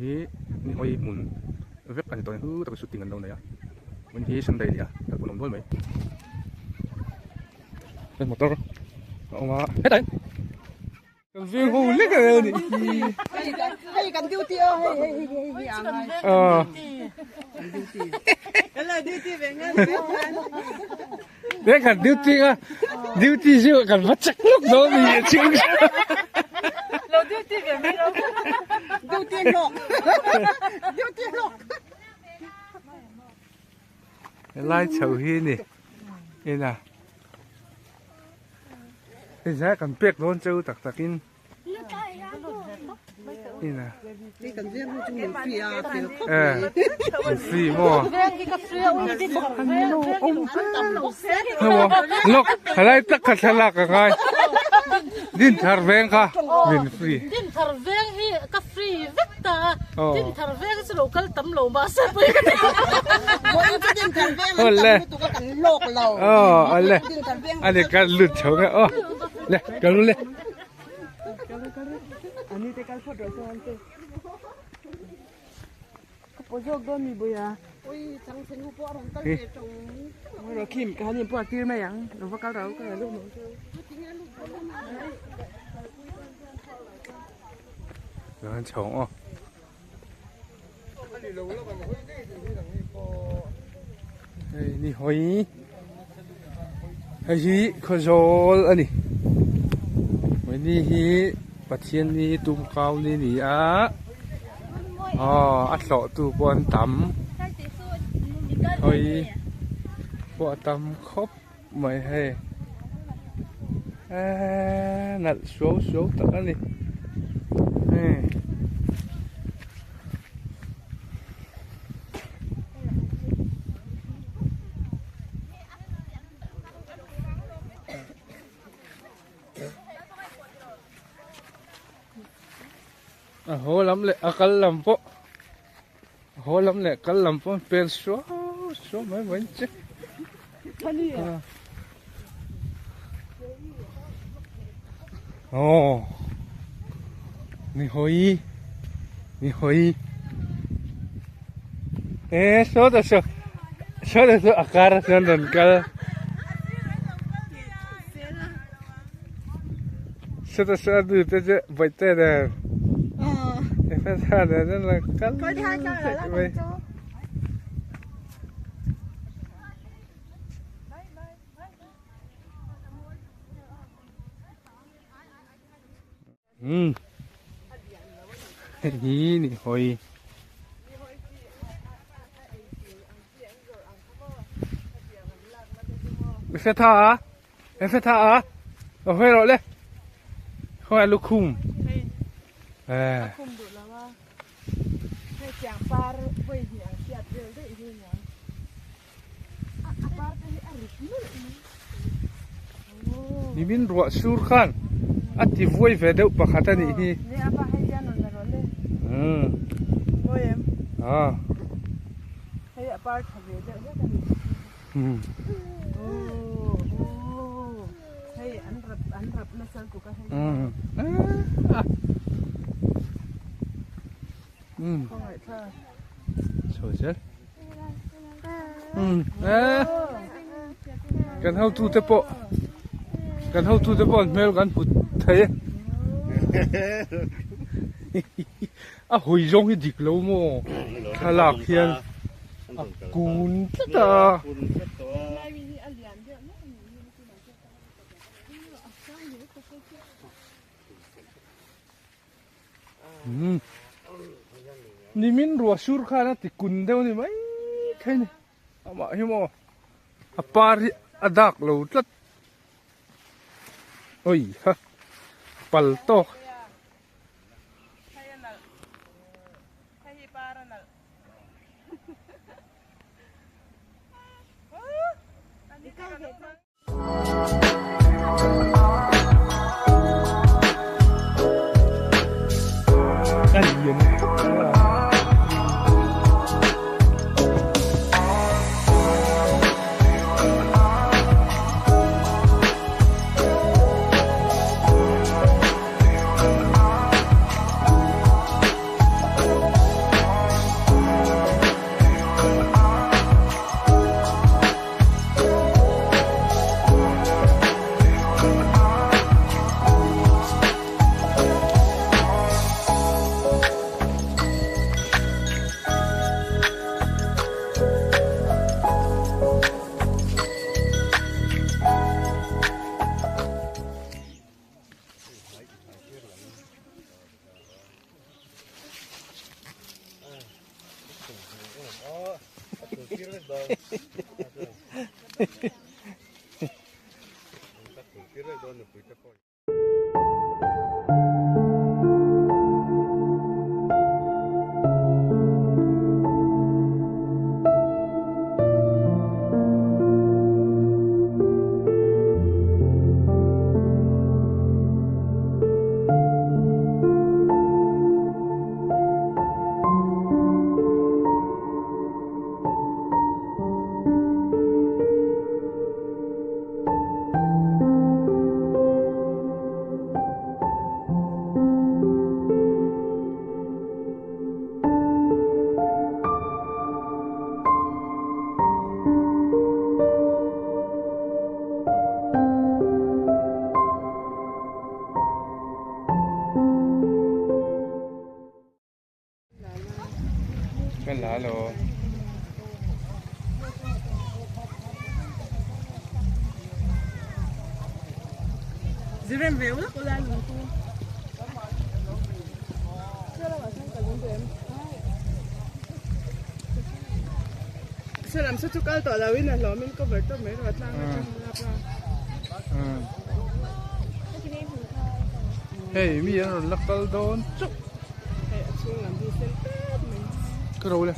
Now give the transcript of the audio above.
hi ni hoi mun vek kan to hu tak shooting an lo na ya mun hi sang dai ya tak punom dol mai cái motor ông mà hết đấy còn viên hồ lít rồi đi hay cần tiêu tiêu hay cái là tiêu tiêu về ngân đấy cần tiêu tiêu chứ cần bắt chắc lúc đó thì chứ lo tiêu tiêu về ngân tiêu tiêu lọc lai chầu hi nè đây nè cái giá cần biết luôn châu tặc in đi nè cái cần riêng chung mình phi mình phi mò lộc hay là tất cả là cái ngay din thar veng kha mình phi din thar veng hi ka free vecta din thar veng se local tam lo ma se pui cái din thar veng mình tụ cái cần lộc lầu alle anh cái lụt chồng cái le cái luôn le anh ấy cái phốt rồi sao anh thế cái bao giờ có mi bữa à ôi chẳng xem hộp rồi cái gì trong rồi kim cái gì bao tiêu mày ăn rồi phải cái đó cái lúc nữa rồi anh chồng đây đi hoi hay gì khó rồi anh đi mấy đi hi bắt thiên đi tum cao đi nỉ á ăn lọ tu bón tắm hoi bón tắm khóc mày hay nặn số tận anh đi hồ lắm lệ cắn lắm po hồ lắm lệ cắn lắm po pel số mấy mấy chứ ni hoi số đó akar sandan kal số đó du thế vậy thế đấy phải ra để nó là cắn vậy hi ni hoi phải tha hoi rồi đấy hoi lục khum chàng par với hiện chặt đều đấy như nhá par cái ni bin ruwa sur khan ati voi ve deuh pakhata ni hi ni apa hay jan on ron le moi em hay par thave deuh le hay an rap na sal ku ka hay không phải thơ rồi chứ cần hậu tu thế bộ mèo gần phụt thấy hồi rong cái dịch lâu mò thà lạc hiền cún tất à ni min ruwa sur khana ti kun deu ni mai khai ni ama himo apari adak lo tlat oi ha pal to Kan lalo. Zirem về uống uống luôn cô. Sao làm sao chụp cái tỏ là win là lo mình có vợ tôi mấy rồi lang trong lap la. Hey, mi ano lakal doon. Chuk. Hey, at so làm gì xem tết mình. Karo le.